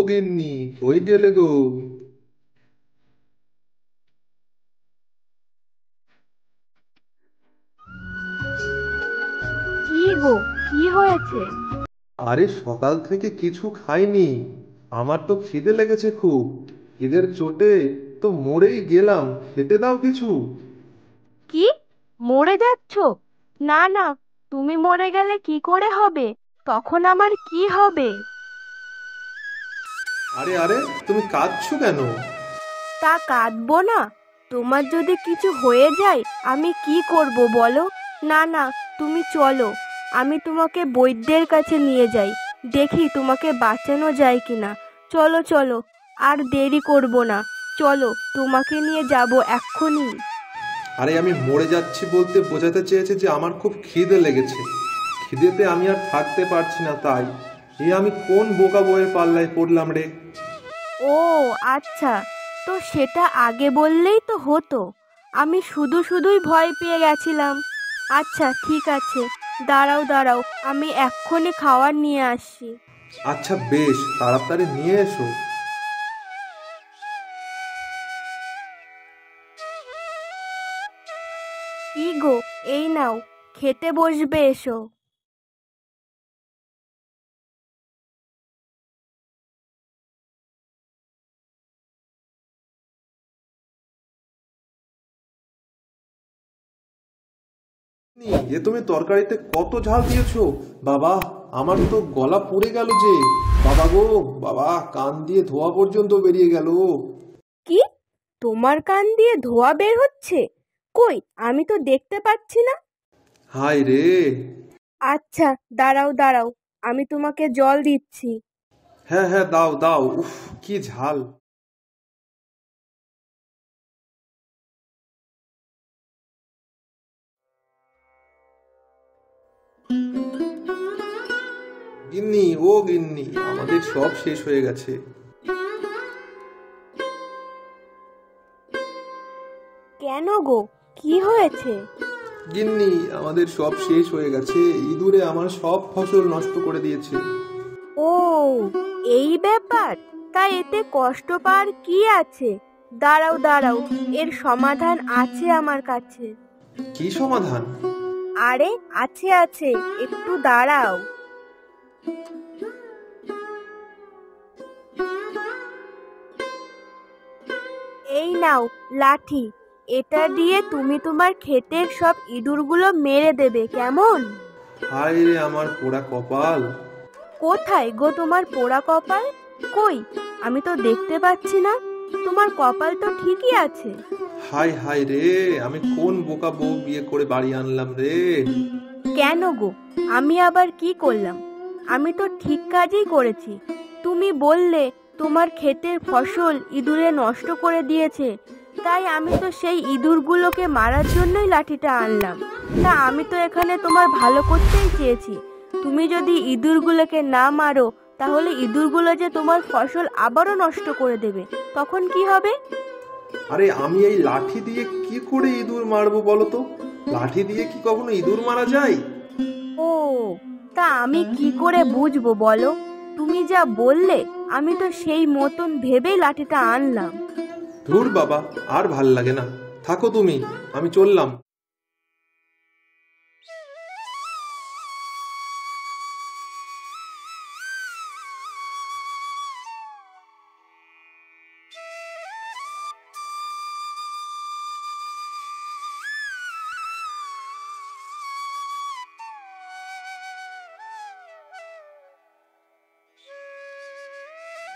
গিন্নি, কই গেলে গো? কি গো, কি হয়েছে? আরে সকাল থেকে কিছু খাইনি। আমার তো খিদে লেগেছে খুব। খিদের চোটে তো মরেই গেলাম। খেতে দাও কিছু। কি, মরে যাচ্ছ? না না, তুমি মরে গেলে কি করে হবে? তখন আমার কি হবে? আরে আরে, তুমি কাঁদছো কেন? তা কাঁদবো না? তোমার যদি কিছু হয়ে যায় আমি কি করব বলো? না না, তুমি চলো, আমি তোমাকে বৈদ্যের কাছে নিয়ে যাই, দেখি তোমাকে বাঁচানো যায় কিনা। চলো চলো, আর দেরি করব না, চলো, তোমাকে নিয়ে যাব এক্ষুনি। আরে আমি মরে যাচ্ছি বলতে বোঝাতে চেয়েছে যে আমার খুব খিদে লেগেছে। খিদেতে আমি আর থাকতে পারছি না, তাই। আমি কোন বোকা বইয়ের পাল্লায় পড়লাম রে! ও আচ্ছা, তো সেটা আগে বললেই তো হতো। আমি শুধু শুধুই ভয় পেয়ে গেছিলাম। আচ্ছা ঠিক আছে, দাঁড়াও দাঁড়াও, আমি এক্ষুনি খাবার নিয়ে আসছি। আচ্ছা বেশ, তাড়াতাড়ি নিয়ে এসো। কি গো, এই নাও, খেতে বসবে, এসো। তুমি তরকারিতে কত ঝাল দিয়েছো! বাবা, আমার তো গলা পুড়ে গেল যে! বাবা গো, বাবা, কান দিয়ে ধোয়া পর্যন্ত বেরিয়ে গেল। কি, তোমার কান দিয়ে ধোঁয়া বের হচ্ছে? কই, আমি তো দেখতে পাচ্ছি না। হায় রে! আচ্ছা, দাঁড়াও দাঁড়াও, আমি তোমাকে জল দিচ্ছি। হ্যাঁ হ্যাঁ, দাও দাও। উফ, কি ঝাল! গিন্নি, ও গিন্নি, আমাদের সব শেষ হয়ে গেছে। কেন গো, কি হয়েছে? গিন্নি, আমাদের সব শেষ হয়ে গেছে। ইঁদুরে আমার সব ফসল নষ্ট করে দিয়েছে। ও, এই ব্যাপার? তা এতে কষ্ট পাওয়ার কি আছে? দাঁড়াও দাঁড়াও, এর সমাধান আছে আমার কাছে। কি সমাধান? আরে আছে আছে, একটু দাঁড়াও। এই নাও লাঠি, এটা দিয়ে তুমি তোমার ক্ষেতের সব ইঁদুরগুলো মেরে দেবে, কেমন? হায় রে আমার পোড়া কপাল! কোথায় গো তোমার পোড়া কপাল? কই, আমি তো দেখতে পাচ্ছি না। তোমার কপাল তো ঠিকই আছে। হায় হায় রে! আমি কোন বোকা বউ বিয়ে করে বাড়ি আনলাম রে! কেন গো, আমি আবার কি করলাম? আমি তো ঠিক কাজই করেছি। তুমি বললে তোমার ক্ষেতের ফসল ইঁদুরে নষ্ট করে দিয়েছে, তাই আমি তো সেই ইঁদুরগুলোকে মারার জন্যই লাঠিটা আনলাম। তা আমি তো এখানে তোমার ভালো করতেই চেয়েছি। তুমি যদি ইঁদুরগুলোকে না মারো, তাহলে ইঁদুরগুলো যে তোমার ফসল আবারও নষ্ট করে দেবে, তখন কি হবে? আরে আমি এই লাঠি দিয়ে কি করে ইঁদুর মারবো বলো তো? লাঠি দিয়ে কি কখনো ইঁদুর মারা যায়? ও, তা আমি কি করে বুঝবো বলো? তুমি যা বললে, আমি তো সেই মতন ভেবেই লাঠিটা আনলাম। ধুর বাবা, আর ভাল লাগে না। থাকো তুমি, আমি চললাম।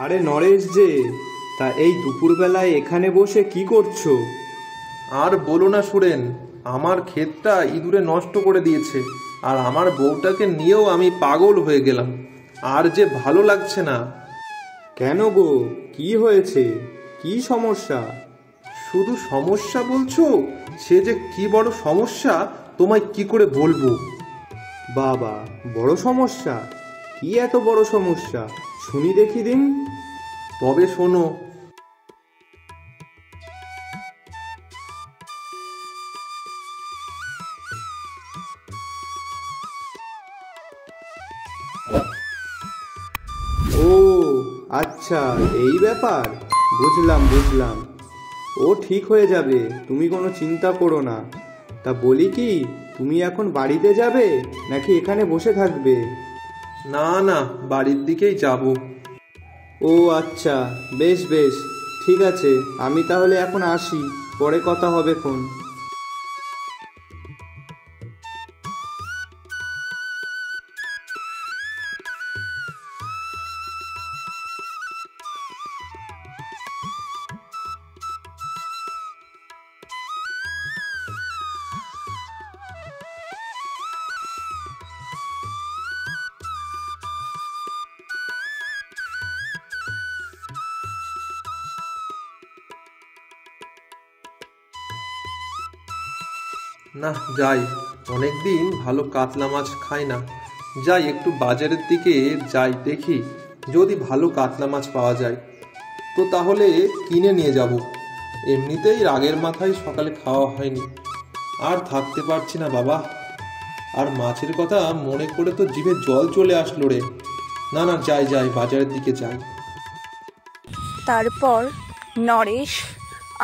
আরে নরেশ যে, তা এই দুপুরবেলায় এখানে বসে কি করছো? আর বলো না সুরেন, আমার ক্ষেতটা ইঁদুরে নষ্ট করে দিয়েছে। আর আমার বউটাকে নিয়েও আমি পাগল হয়ে গেলাম। আর যে ভালো লাগছে না। কেন গো, কি হয়েছে? কি সমস্যা? শুধু সমস্যা বলছো? সে যে কি বড় সমস্যা, তোমায় কি করে বলবো? বাবা, বড় সমস্যা? কি এত বড় সমস্যা, শুনি দেখি দিন। তবে শোনো। ও আচ্ছা, এই ব্যাপার। বুঝলাম বুঝলাম। ও ঠিক হয়ে যাবে, তুমি কোনো চিন্তা করো না। তা বলি কি, তুমি এখন বাড়িতে যাবে নাকি এখানে বসে থাকবে? না না, বাড়ির দিকেই যাব। ও আচ্ছা, বেশ বেশ, ঠিক আছে। আমি তাহলে এখন আসি, পরে কথা হবে খন। না, যাই। অনেকদিন ভালো কাতলা মাছ খাই না। যাই, একটু বাজারের দিকে যাই, দেখি যদি ভালো কাতলা মাছ পাওয়া যায় তো তাহলে কিনে নিয়ে যাব। এমনিতেই রাগের মাথায় সকালে খাওয়া হয়নি, আর থাকতে পারছি না বাবা। আর মাছের কথা মনে করে তো জিভে জল চলে আসলো রে। না না, যাই যাই, বাজারের দিকে যাই। তারপর নরেশ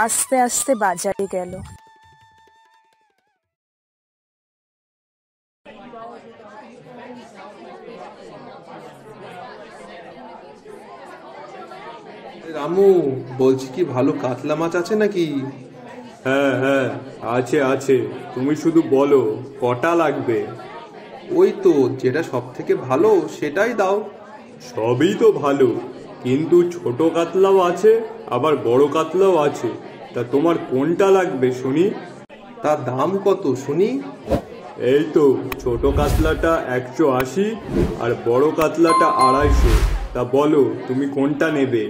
আস্তে আস্তে বাজারে গেল। রামু, বলছি কি ভালো কাতলা মাছ আছে নাকি? হ্যাঁ হ্যাঁ, আছে আছে। তুমি শুধু বলো কটা লাগবে। ওই তো, যেটা সব থেকে ভালো সেটাই দাও। সবই তো ভালো, কিন্তু ছোট কাতলাও আছে, আবার বড় কাতলাও আছে। তা তোমার কোনটা লাগবে শুনি? তার দাম কত শুনি? এই তো, ছোট কাতলাটা 180 আর বড় কাতলাটা 250। তা বলো তুমি কোনটা নেবে?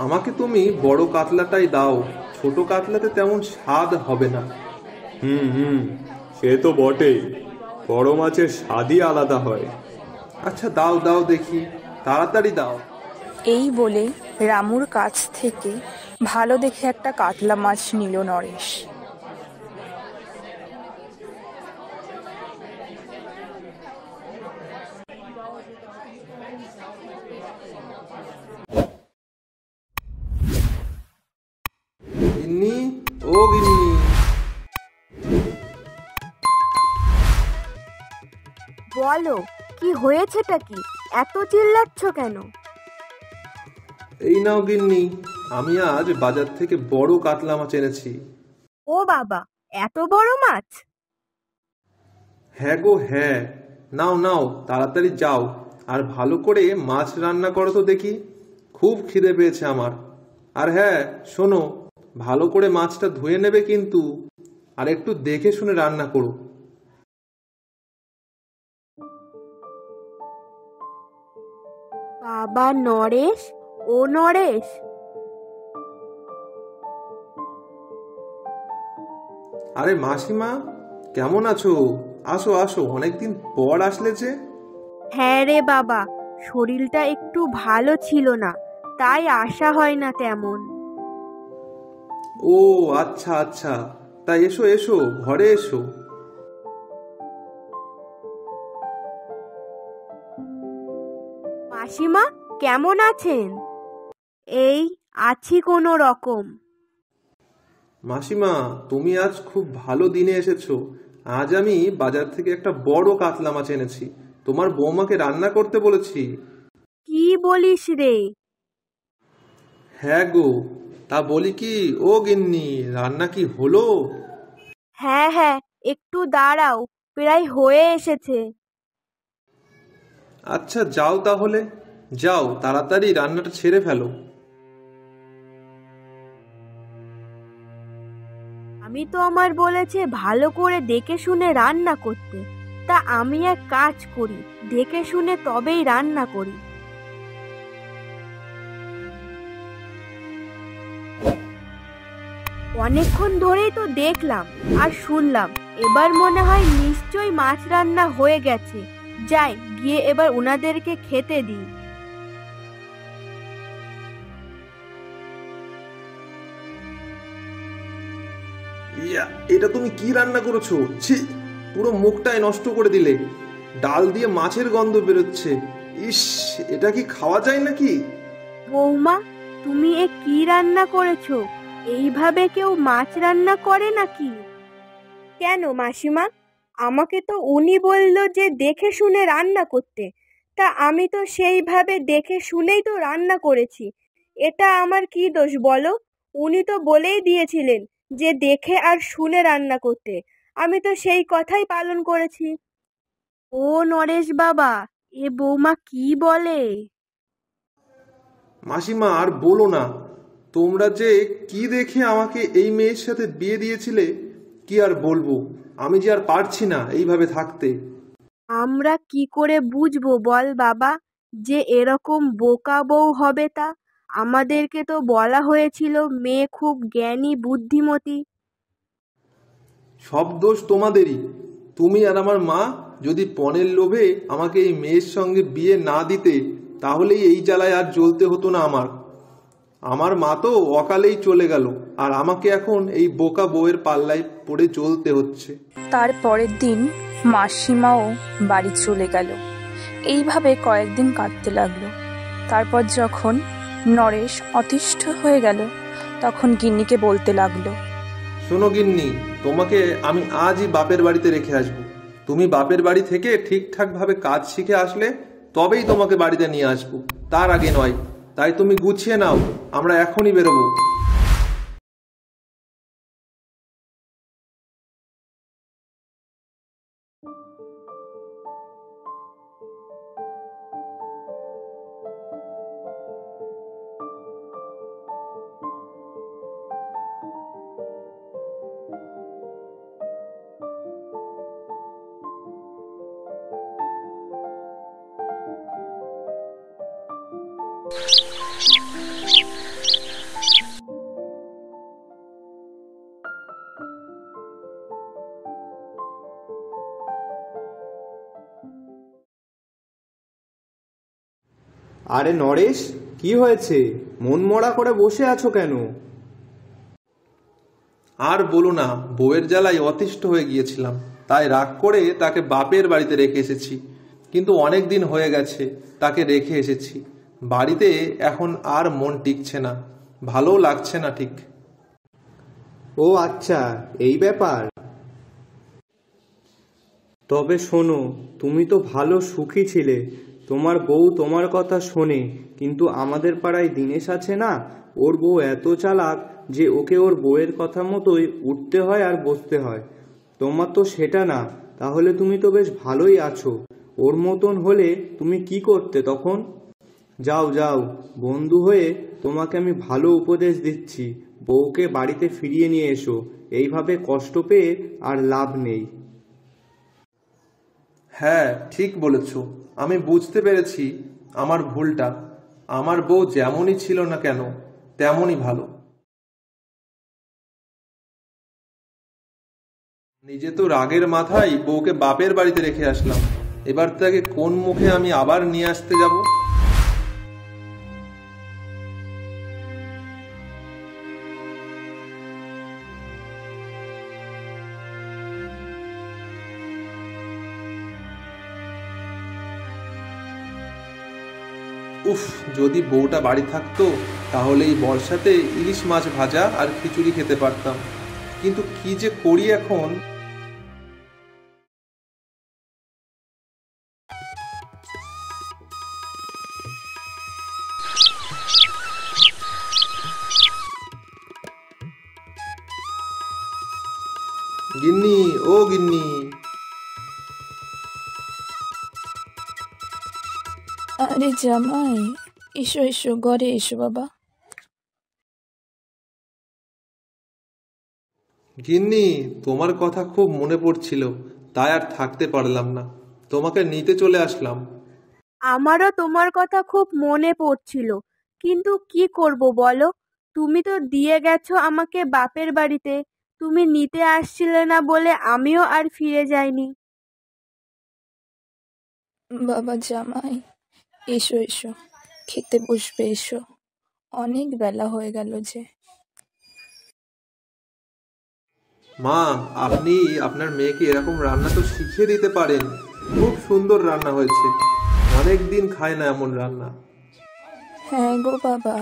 আমাকে তুমি বড় কাতলাটাই দাও, ছোট কাতলাতে তেমন স্বাদ হবে না। হুম, সে তো বটেই, বড় মাছের স্বাদই আলাদা হয়। আচ্ছা দাও দাও দেখি, তাড়াতাড়ি দাও। এই বলে রামুর কাছ থেকে ভালো দেখে একটা কাতলা মাছ নিল নরেশ। গিন্নি, ও গিন্নি। বলো, কি হয়েছেটা কি? এত চিল্লাচ্ছ কেন? এই নাও গিন্নি, আমি আজ বাজার থেকে বড় কাতলা মাছ এনেছি। ও বাবা, এত বড় মাছ? হ্যাঁ গো হ্যাঁ। নাও নাও, তাড়াতাড়ি যাও, আর ভালো করে মাছ রান্না করো তো দেখি। খুব খিদে পেয়েছে আমার। আর হ্যাঁ শোনো, ভালো করে মাছটা ধুয়ে নেবে কিন্তু, আর একটু দেখে শুনে রান্না করো। বাবা নরেশ, ও নরেশ। আরে মাসিমা, কেমন আছো? আসো আসো, অনেকদিন পর আসলে যে। হ্যাঁ রে বাবা, শরীরটা একটু ভালো ছিল না, তাই আসা হয় না তেমন। ও আচ্ছা আচ্ছা, তা এসো এসো, ঘরে এসো। মাসিমা কেমন আছেন? এই আছি কোনো রকম। মাসিমা, তুমি আজ খুব ভালো দিনে এসেছো। আজ আমি বাজার থেকে একটা বড় কাতলা মাছ এনেছি, তোমার বৌমাকে রান্না করতে বলেছি। কি বলিস রে? হ্যাঁ গো। তা বলি কি, ও গিন্নি, রান্না কি হলো? হ্যাঁ হ্যাঁ, একটু দাঁড়াও, প্রায় হয়ে এসেছে। আচ্ছা যাও তাহলে, যাও তাড়াতাড়ি রান্নাটা ছেড়ে ফেলো। আমি তো আমার বলেছে ভালো করে দেখে শুনে রান্না করতে, তা আমি এক কাজ করি, দেখে শুনে তবেই রান্না করি। অনেকক্ষণ ধরেই তো দেখলাম আর শুনলাম, এবার মনে হয় নিশ্চয়ই মাছ রান্না হয়ে গেছে। যাই গিয়ে এবার ওনাদেরকে খেতে দিই। ইয়া, এটা তুমি কি রান্না করেছো? ছি, পুরো মুখটাই নষ্ট করে দিলে। ডাল দিয়ে মাছের গন্ধ বেরোচ্ছে। ইস, এটা কি খাওয়া যায় নাকি? বৌমা, তুমি কি রান্না করেছো? এইভাবে কেউ মাছ রান্না করে নাকি? কেন মাসিমা, আমাকে তো উনি বলল যে দেখে শুনে রান্না করতে, তা আমি তো সেইভাবে দেখে শুনেই তো রান্না করেছি। এটা আমার কি দোষ বলো? উনি তো বলেই দিয়েছিলেন যে দেখে আর শুনে রান্না করতে, আমি তো সেই কথাই পালন করেছি। ও নরেশ বাবা, এ বৌমা কি বলে! মাসিমা আর বলো না, তোমরা যে কি দেখে আমাকে এই মেয়ের সাথে বিয়ে দিয়েছিলে, কি আর বলবো। আমি যে আর পারছি না এইভাবে থাকতে। আমরা কি করে বুঝবো বল বাবা যে এরকম বোকা বউ হবে? তা আমাদেরকে তো বলা হয়েছিল মেয়ে খুব জ্ঞানী বুদ্ধিমতী। সব দোষ তোমাদেরই। তুমি আর আমার মা যদি পণের লোভে আমাকে এই মেয়ের সঙ্গে বিয়ে না দিতে, তাহলেই এই জ্বালায় আর জ্বলতে হতো না আমার। আমার মা তো অকালেই চলে গেল, আর আমাকে এখন এই বোকা বউয়ের পাল্লায় পড়ে চলতে হচ্ছে। তার পরের দিন মাসিমাও বাড়ি চলে গেল। এইভাবে কয়েকদিন কাটতে লাগলো। তারপর যখন নরেশ অতিষ্ঠ হয়ে গেল, তখন গিন্নিকে বলতে লাগলো, শোনো গিন্নি, তোমাকে আমি আজই বাপের বাড়িতে রেখে আসবো। তুমি বাপের বাড়ি থেকে ঠিকঠাক ভাবে কাজ শিখে আসলে তবেই তোমাকে বাড়িতে নিয়ে আসবো, তার আগে নয়। তাই তুমি গুছিয়ে নাও, আমরা এখনই বেরোবো। আরে নরেশ, কি হয়েছে? মন মরা করে বসে আছো কেন? আর বলো না, বউয়ের জ্বালায় অতিষ্ঠ হয়ে গিয়েছিলাম, তাই রাগ করে তাকে বাপের বাড়িতে রেখে এসেছি। কিন্তু অনেক দিন হয়ে গেছে তাকে রেখে এসেছি। বাড়িতে এখন আর মন টিকছে না, ভালোও লাগছে না ঠিক। ও আচ্ছা, এই ব্যাপার। তবে শোনো, তুমি তো ভালো সুখী ছিলে। তোমার বউ তোমার কথা শোনে, কিন্তু আমাদের পাড়ায় দীনেশ আছে না, ওর বউ এত চালাক যে ওকে ওর বউয়ের কথা মতোই উঠতে হয় আর বসতে হয়। তোমার তো সেটা না, তাহলে তুমি তো বেশ ভালোই আছো। ওর মতন হলে তুমি কি করতে তখন? যাও যাও, বন্ধু হয়ে তোমাকে আমি ভালো উপদেশ দিচ্ছি, বউকে বাড়িতে ফিরিয়ে নিয়ে এসো। এইভাবে কষ্ট পেয়ে আর লাভ নেই। হ্যাঁ, ঠিক বলেছ। আমি বুঝতে পেরেছি আমার ভুলটা। আমার বউ যেমনই ছিল না কেন, তেমনই ভালো। নিজে তো রাগের মাথায় বউকে বাপের বাড়িতে রেখে আসলাম, এবার তাকে কোন মুখে আমি আবার নিয়ে আসতে যাব? উফ, যদি বউটা বাড়ি থাকতো তাহলে এই বর্ষাতে ইলিশ মাছ ভাজা আর খিচুড়ি খেতে পারতাম। কিন্তু কি যে করি এখন। গিন্নি, ও গিন্নি। আরে জামাই, এসো এসো, ঘরে এসো বাবা। গিন্নি, তোমার কথা খুব মনে পড়ছিল, তাই আর থাকতে পারলাম না, তোমাকে নিতে চলে আসলাম। আমারও তোমার কথা খুব মনে পড়ছিল, কিন্তু কি করব বলো? তুমি তো দিয়ে গেছো আমাকে বাপের বাড়িতে, তুমি নিতে আসছিলে না বলে আমিও আর ফিরে যাইনি। বাবা জামাই, এসো এসো, খেতে বসবে, এসো। অনেক বেলা হয়ে গেল যে। মা, আপনি আপনার মেয়েকে এরকম রান্না তো শিখিয়ে দিতে পারেন। খুব সুন্দর রান্না হয়েছে, অনেক দিন খায় না এমন রান্না। হ্যাঁ গো বাবা,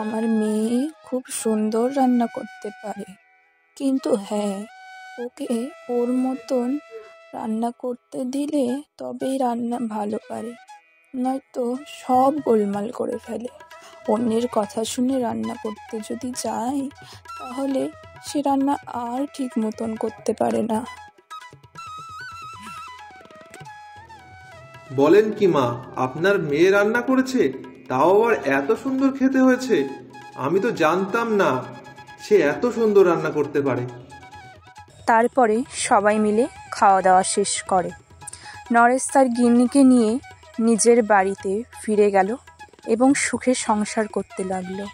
আমার মেয়ে খুব সুন্দর রান্না করতে পারে, কিন্তু হ্যাঁ, ওকে ওর মতন রান্না করতে দিলে তবেই রান্না ভালো পারে, নয়তো সব গোলমাল করে ফেলে। অন্যের কথা শুনে রান্না করতে যদি যায় তাহলে সে রান্না আর ঠিক মতন করতে পারে না। বলেন কি মা, আপনার মেয়ে রান্না করেছে, তাও আবার এত সুন্দর খেতে হয়েছে? আমি তো জানতাম না সে এত সুন্দর রান্না করতে পারে। তারপরে সবাই মিলে খাওয়া দাওয়া শেষ করে নরেশ তার গিন্নিকে নিয়ে নিজের বাড়িতে ফিরে গেল এবং সুখে সংসার করতে লাগলো।